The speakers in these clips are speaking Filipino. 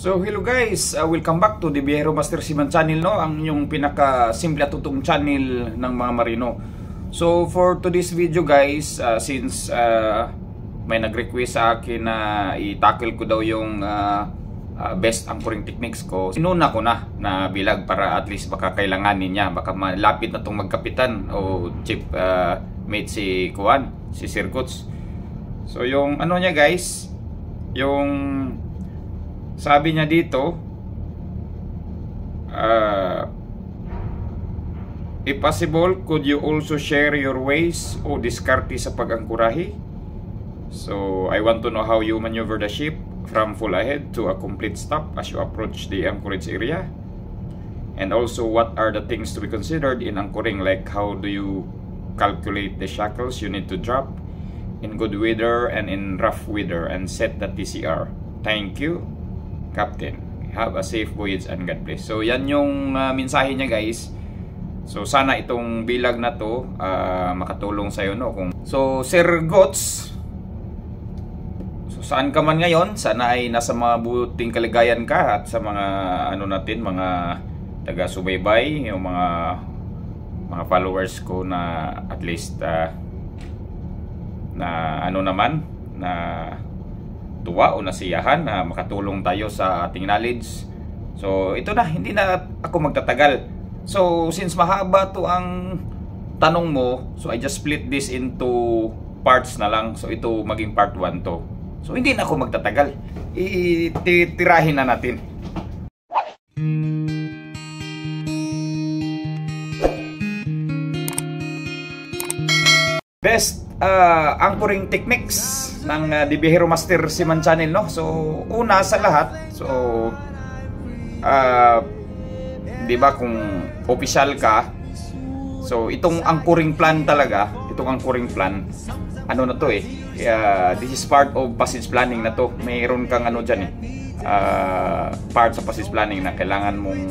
So hello guys, welcome back to the Biyahero Master Seaman channel, no? Ang yung pinaka simple at tutong channel ng mga marino. So for today's video guys, since may nag-request sa akin na i-tackle ko daw yung best anchoring techniques ko, sinuna ko na bilag para at least baka kailanganin niya, baka malapit na tong magkapitan o chief mate si Kuan, si Sir Coach. So yung ano niya guys, yung sabi niya dito, if possible, could you also share your ways o diskarte sa pag-angkurahe? So, I want to know how you maneuver the ship from full ahead to a complete stop as you approach the anchorage area. And also, what are the things to be considered in anchoring? Like, how do you calculate the shackles you need to drop in good weather and in rough weather and set the TCR? Thank you, Captain. Have a safe voyage and God bless. So yan yung mensahe niya guys. So sana itong bilag na to makatulong sa iyo, no? So Sir Gots, so saan ka man ngayon, sana ay nasa mabuting kaligayan ka at sa mga ano natin, mga taga-subaybay, yung mga followers ko na at least na ano naman na tuwa o nasiyahan na makatulong tayo sa ating knowledge. So ito na, hindi na ako magtatagal. So since mahaba to ang tanong mo, so I just split this into parts na lang. So ito maging part 1 to. So hindi na ako magtatagal, ititirahin na natin. Best anchoring techniques ng The Biyahero Master Seaman channel, no? So una sa lahat, so di ba kung official ka, so itong anchoring plan talaga, itong anchoring plan, ano na to this is part of passage planning na to. Mayroon kang ano dyan part sa passage planning na kailangan mong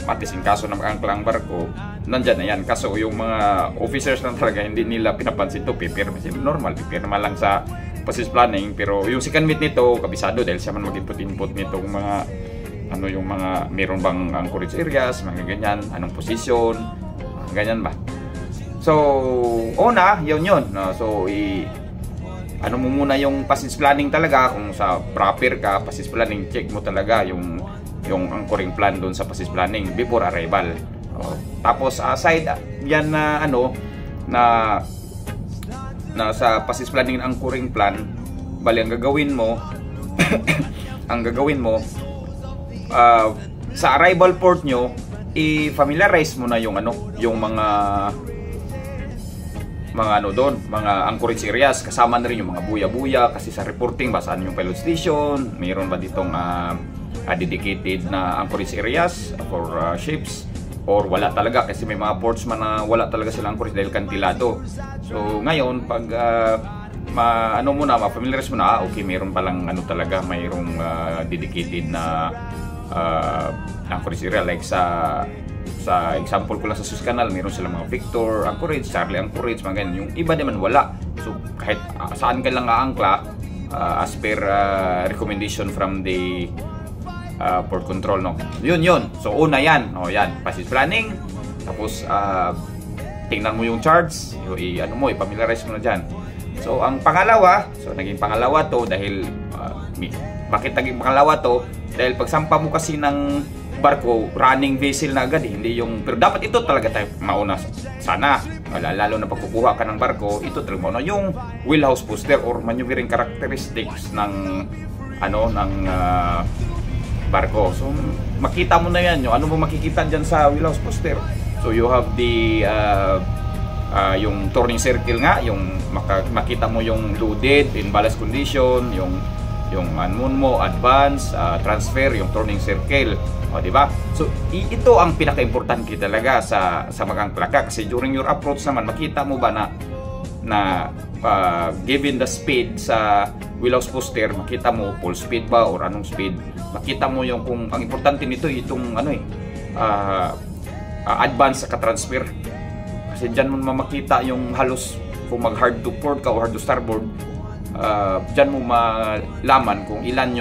matisin kaso na mag-angkla ang barko, nandyan na yan. Kaso yung mga officers lang talaga hindi nila pinapansin to, pipirma, normal, pipirma lang sa passage planning. Pero yung second mate nito, kabisado dahil siya man mag-input nitong mga ano, yung mga meron bang anchorage areas, mga ganyan, anong position, ganyan ba. So una, yun. So ano mo muna yung passage planning talaga, kung sa proper ka passage planning, check mo talaga yung anchoring plan doon sa passage planning before arrival. Tapos aside yan na ano na sa passage planning ng anchoring plan, bali ang gagawin mo sa arrival port nyo, i-familiarize mo na yung ano, yung mga ano doon, mga anchorage areas. Kasama na rin yung mga buya-buya kasi sa reporting ba saan yung pilot station, mayroon ba ditong dedicated na anchorage areas for ships, or wala talaga kasi may mga ports man na wala talaga silang anchorage dahil kantilado. So ngayon pag ano muna, ma-familiarize mo na, okay, mayroon palang ano talaga, mayroong dedicated na anchorage area. Like sa example ko lang sa Suez Canal, mayroon silang mga Victor anchorage, Charlie anchorage, mga ganyan. Yung iba naman wala. So kahit saan ka lang aangkla, as per recommendation from the port control, no? Yun. So una yan, yan, passage planning. Tapos tingnan mo yung charts, ano mo, i-familiarize mo na dyan. So ang pangalawa, so naging pangalawa to dahil bakit naging pangalawa to? Dahil pagsampa mo kasi ng barko, running vessel na agad, hindi yung, pero dapat ito talaga tayo mauna sana, lalo na pagkukuha ka ng barko, ito talaga mauna yung wheelhouse booster or maneuvering characteristics ng ano, ng barko. So makita mo na yan, yung ano mo makikita dyan sa wheelhouse booster. So you have the yung turning circle nga, yung makita mo yung loaded, in ballast condition, yung unmoon mo, advance, transfer, yung turning circle. Di ba? So ito ang pinaka-importante talaga sa mag-angkla ka, kasi during your approach naman makita mo ba na given the speed sa wheelhouse booster, makita mo full speed ba or anong speed, makita mo yung kung ang importante nito itong ano advance sa transfer, kasi dyan mo makita yung halos kung mag hard to port ka o hard to starboard, dyan mo malaman kung ilan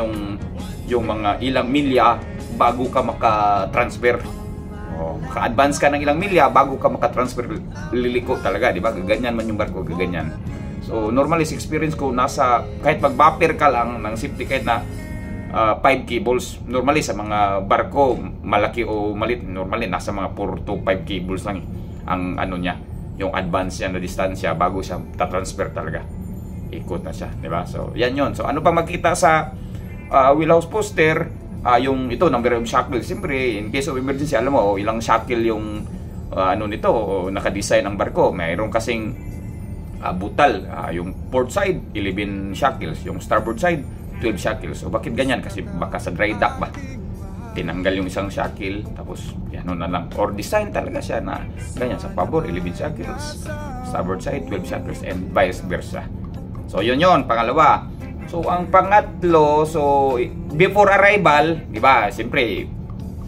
yung mga ilang milya bago ka maka-transfer. Maka-advance ka ng ilang milya bago ka maka-transfer, liliko talaga, di ba? Gaganyan man yung barko, gaganyan. So normally sa experience ko, nasa kahit mag-buffer ka lang ng safety, kahit na 5 cables, normally sa mga barko malaki o malit, normally nasa mga 4 to 5 cables lang ang ano niya, yung advance niya na distansya bago siya ta-transfer talaga. Ikot na siya, di ba? So yan yon. So ano pa makita sa wheelhouse poster, yung ito, number of shackles. Siyempre, in case of emergency, alam mo, ilang shackle yung ano nito, naka-design ang barko. Mayroon kasing butal, yung port side, 11 shackles. Yung starboard side, 12 shackles. So, bakit ganyan? Kasi baka sa dry dock ba? Tinanggal yung isang shackle, tapos, ano na lang. Or design talaga siya na ganyan. Sa pabor, 11 shackles. Starboard side, 12 shackles, and vice versa. So, yun yun. Pangalawa. So, ang pangatlo, so, before arrival, di ba, siyempre,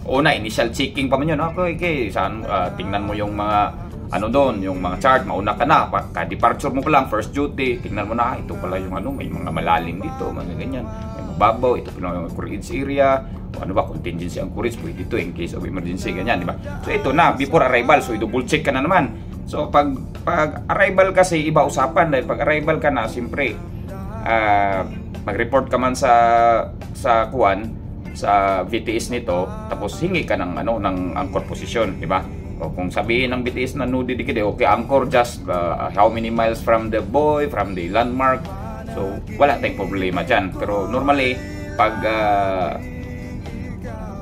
una, initial checking pa man yun. Okay, saan, tingnan mo yung mga, ano doon, yung mga chart, mauna ka na, ka-departure mo pa lang, first duty, tingnan mo na, ito pala yung ano, may mga malalim dito, mga ganyan, may mababaw, ito pala yung courage area, o ano ba, contingency ang courage, pwede ito in case of emergency, ganyan, di ba? So, ito na, before arrival, so, i-double check ka na naman. So, pag arrival kasi, iba usapan, dahil pag arrival ka na, siyempre, mag-report ka man sa kuwan, sa VTS nito, tapos hingi ka ng ano, ng anchor position, di ba? O kung sabihin ng VTS na no dedicate, okay, anchor just how many miles from the buoy, from the landmark. So wala tayong problema dyan. Pero normally pag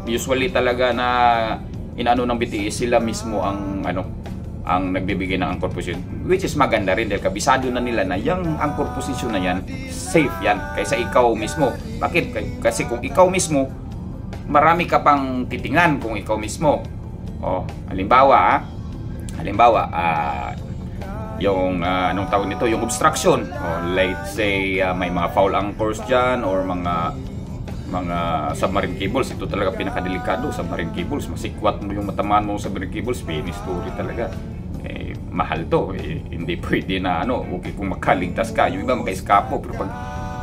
usually talaga na inano ng VTS, sila mismo ang ano, ang nagbibigay ng anchor position, which is maganda rin dahil kabisado na nila na yung anchor position na yan, safe yan kaysa ikaw mismo. Bakit? Kasi kung ikaw mismo, marami ka pang titingnan kung ikaw mismo. Halimbawa, yung anong tawag nito, yung obstruction. Let's say may mga foul anchors dyan or mga submarine cables. Ito talaga pinakadelikado, submarine cables. Masikwat mo yung matamaan mo sa submarine cables, finish story talaga. Mahal to, hindi pwede na ano, okay kung makaligtas ka, yung iba maka-escapo, pero pag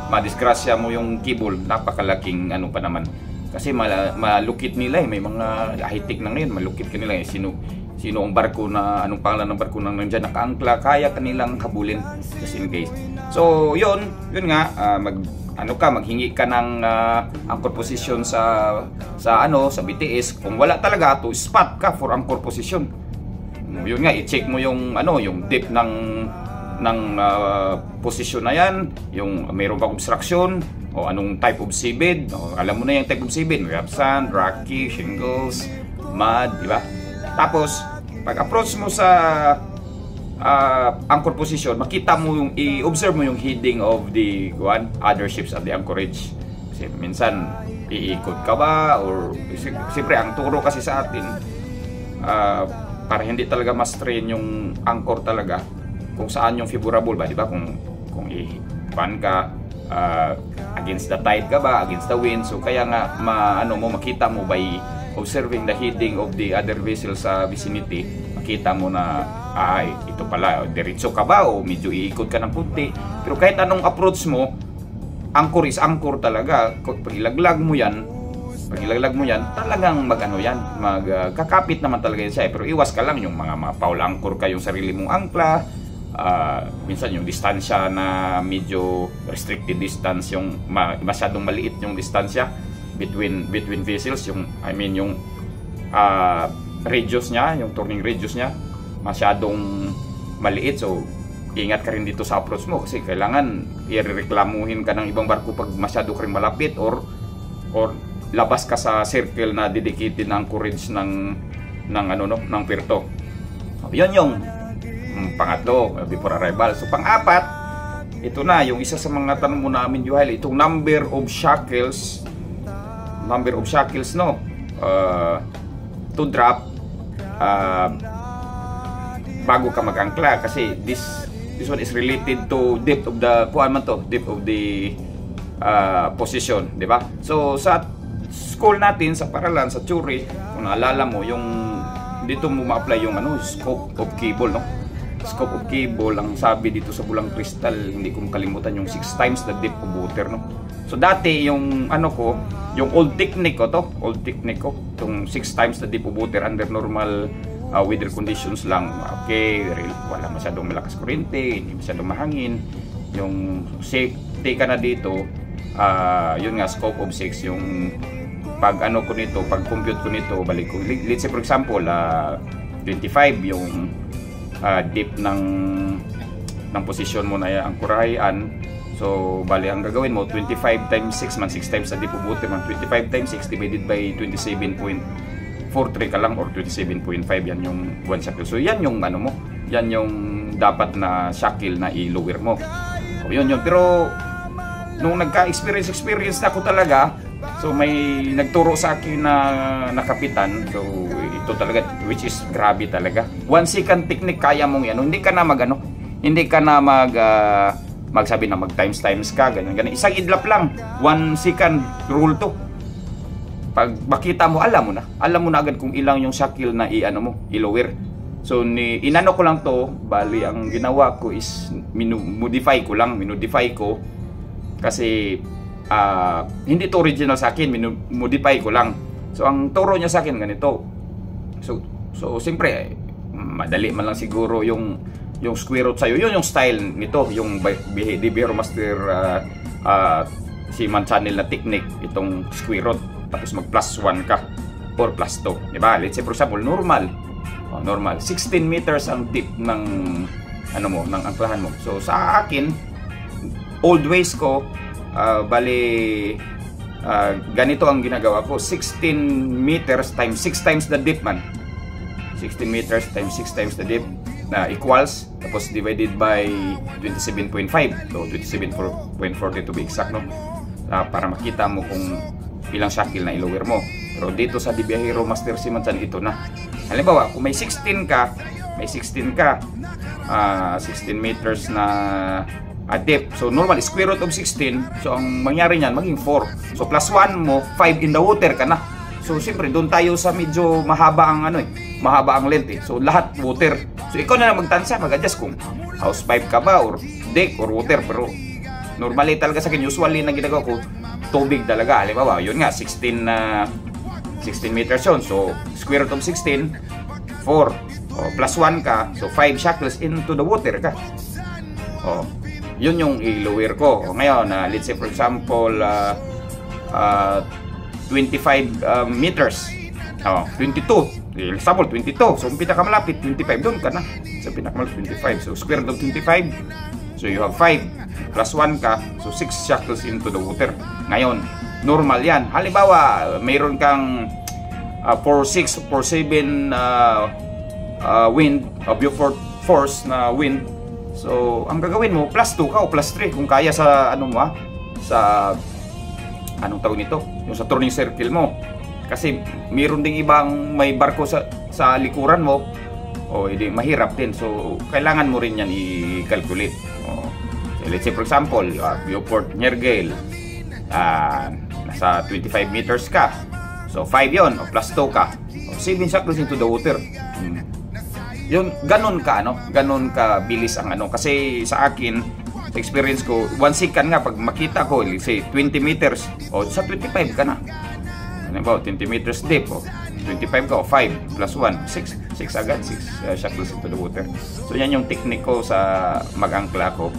madisgrasya mo yung cable, napakalaking ano pa naman, kasi malukit nila may mga high-tech na ngayon, malukit kanila sino ang barko na, anong pangalan ng barko na nandiyan nakaangkla, kaya kanilang habulin just in case. So yun nga, maghingi ka ng anchor position sa BTS. Kung wala talaga, to spot ka for anchor position. Yun nga, i-check mo yung yung depth ng position na yan, yung mayroon bang obstruction o anong type of seabed. Alam mo na yung type of seabed, we have sand, rocky, shingles, mud, di ba? Tapos pag approach mo sa anchor position, makita mo yung, i-observe mo yung heading of the other ships at the anchorage. Kasi minsan iikot ka ba, or siyempre ang turo kasi sa atin, para hindi talaga ma-strain yung anchor talaga, kung saan yung favorable ba, di ba? Kung i-pan ka, against the tide ka ba, against the wind. So kaya nga makita mo by observing the heading of the other vessel sa vicinity, makita mo na ito pala, diretso ka ba o medyo iikot ka ng kunti. Pero kahit anong approach mo, anchor is anchor talaga. Pag ilaglag mo yan, talagang magkakapit naman talaga yan siya. Pero iwas ka lang yung mga foul anchor ka, yung sarili mong angkla. Minsan yung distansya na medyo restricted distance, yung masyadong maliit yung distansya between vessels, yung radius niya, yung turning radius niya masyadong maliit. So ingat ka rin dito sa approach mo, kasi kailangan ireklamuhin ka ng ibang barko pag masyado ka rin malapit or labas ka sa circle na dedicated na anchorage ng puerto. Yun yung pangatlo, before arrival. So pang-apat, ito na yung isa sa mga tanong mo namin, Juhel, itong number of shackles to drop bago ka mag-angkla, kasi this one is related to depth of the position, di ba? So sa school natin, sa paralan, sa theory, kung naalala mo, yung dito mo ma-apply yung scope of cable, no? scope of cable, ang sabi dito sa Bulang Crystal, hindi ko makalimutan yung 6 times the depth of water, no. So dati yung ano ko, yung old technique ko, itong 6 times the depth of water under normal weather conditions lang. Okay, wala masyadong malakas kuryente, hindi masyadong mahangin, yung safety ka na dito. Yun nga, scope of 6, yung pag ano ko nito, pag compute ko nito, balik ko, let's say for example 25 yung depth ng posisyon mo na angkorahan. So bali ang gagawin mo, 25 times 6 man, 6 times the depth of water man, 25 times 6 divided by 27.43 ka lang, or 27.5, yan yung 1 shackle. So yan yung ano mo, yan yung dapat na shackle na i-lower mo. So yun. Pero nung nagka-experience na ako talaga, so may nagturo sa akin na kapitan. So ito talaga, which is grabe talaga. 1 second technique, kaya mong yan. Hindi ka na magsabi na mag times ka, ganyan. Isang idlap lang, 1 second rule to. Pag makita mo, alam mo na agad kung ilang yung shackle na i-lower. So inano ko lang to, bali ang ginawa ko is minodify ko kasi hindi to original sa akin, minodify ko lang. So ang turo niya sa akin ganito. So siyempre madali man lang siguro yung square root sa'yo. Yun yung style nito, yung Bihero Master Seaman Channel na technique, itong square root. Tapos mag plus 1 ka or plus 2, diba? Let's say for example, normal 16 meters ang deep ng ng angklahan mo. So sa akin, old ways ko, ganito ang ginagawa ko, 16 meters times 6 times the depth man. 16 meters times 6 times the depth equals, tapos divided by 27.5, so 27.40 to be exact, no? Para makita mo kung ilang shackle na i-lower mo. Pero dito sa Bihero Master Seaman Channel, ito na. Halimbawa, kung may 16 meters na depth, so normal square root of 16, so ang mangyari niyan maging 4. So plus 1 mo, 5 in the water ka na. So siyempre doon tayo sa medyo mahaba ang mahaba ang length. So lahat water. So ikaw na lang magtansya, mag-adjust kung house pipe ka ba or deck or water. Pero normally talaga sa akin, usually na ginagawa ko, tubig talaga. Halimbawa, yun nga, 16 meters yun. So square root of 16, 4. Plus 1 ka, so 5 shackles into the water ka. Yun yung i-lower ko. Ngayon, let's say for example 25 meters, 22, example 22, so pinakamalapit 25, doon ka na sa pinakamalapit 25. So square root of 25, so you have 5 plus 1 ka, so 6 shackles into the water. Ngayon, normal yan. Halimbawa, mayroon kang 4.6, 4.7 wind, Beaufort force na wind. So ang gagawin mo, plus 2 ka o plus 3 kung kaya sa sa anong tawag nito, yung sa turning circle mo. Kasi mayroon ding ibang may barko sa likuran mo, hindi mahirap din. So kailangan mo rin yan i-calculate. So, let's say for example, Beaufort Nergale, nasa 25 meters ka, so 5 yon, plus 2 ka, 7 shackles into the water. Yun, ganun ka bilis ang kasi sa akin, sa experience ko, 1 second nga, pag makita ko, let's say 20 meters, sa 25 ka na. Ano ba, 20 meters deep, 25 ka, 5 plus 1, 6 agad, 6 shackles into the water. So yan yung technique ko sa mag-angkla ko.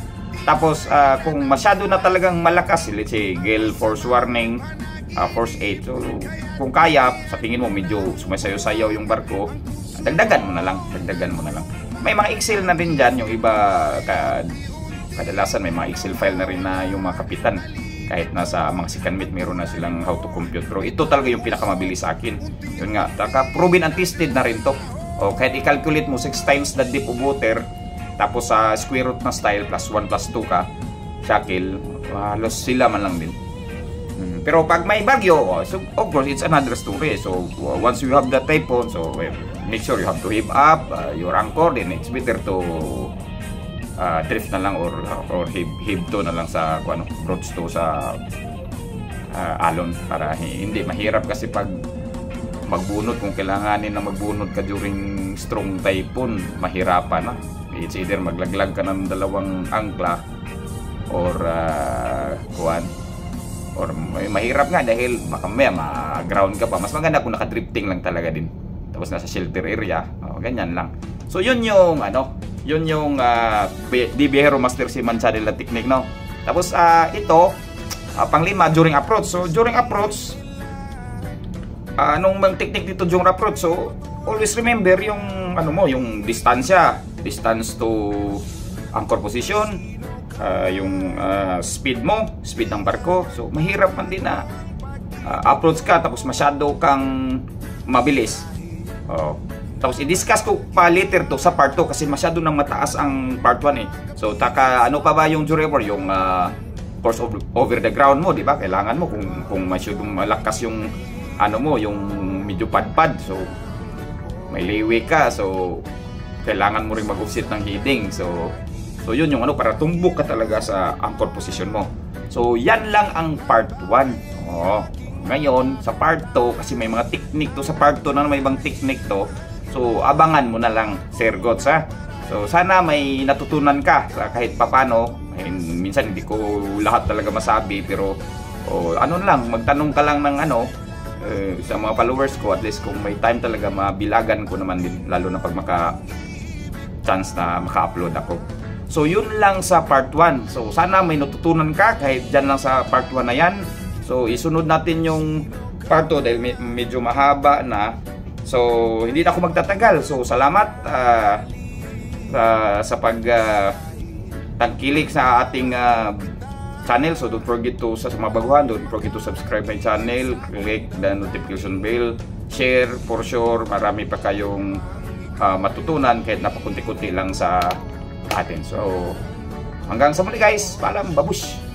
Tapos kung masyado na talagang malakas, let's say gale force warning, force 8, so kung kaya, sa tingin mo medyo sumasayo-sayaw yung barko, dagdagan mo na lang. May mga Excel na rin dyan, yung iba kadalasan may mga Excel file na rin na yung mga kapitan, kahit nasa mga second mate meron na silang how to compute. Pero ito talaga yung pinakamabilis sa akin. Yun nga, proven and tested na rin to. Kahit i-calculate mo 6 times the depth of water, tapos sa square root na style, plus 1 plus 2 ka shackle, halos sila man lang din. Pero pag may bagyo, so of course it's another story. So once you have that typhoon, so make sure you have to heave up your anchor, then it's better to drift na lang or heave to na lang sa approach to sa alon, para hindi mahirap. Kasi pag magbunot, kung kailanganin na magbunot ka during strong typhoon, mahirapan na. It's either maglaglag ka ng dalawang angkla or kuwan, or mahirap nga dahil baka ma-ground ka pa. Mas maganda kung naka-drifting lang talaga din, tapos nasa shelter area, ganyan lang. So yun yung yun yung DB Master Seaman Channel na technique, no? Tapos ito panglima, during approach. So during approach, anong bang technique dito during approach? So always remember yung yung distance to anchor position, yung speed ng barko. So mahirap man din na approach ka tapos masyado kang mabilis. Tapos i-discuss ko pa later to sa part 2 kasi masyado nang mataas ang part 1 eh. So ano pa ba yung durable, yung force over the ground mo, di ba? Kailangan mo kung masyadong malakas yung yung medyo padpad. So may leeway ka, so kailangan mo ring mag-offset ng heading. So yun yung para tumbok ka talaga sa anchor position mo. So yan lang ang part 1. Ngayon sa part 2, kasi may mga technique to sa part 2 na may ibang technique to. So abangan mo na lang, Sir Gods, ha. So sana may natutunan ka kahit papano. Minsan hindi ko lahat talaga masabi, pero magtanong ka lang ng sa mga followers ko, at least kung may time talaga mabilagan ko naman din, lalo na pag chance na maka-upload ako. So yun lang sa part 1. So sana may natutunan ka kahit dyan lang sa part 1 na yan. So isunod natin yung part 2 dahil medyo mahaba na. So hindi na ako magtatagal. So salamat sa tangkilik sa ating channel. So don't forget to, sa mga baguhan, don't forget to subscribe my channel, click the notification bell, share for sure. Marami pa kayong matutunan kahit napakunti-kunti lang sa atin. So hanggang sa muli guys, paalam, babush!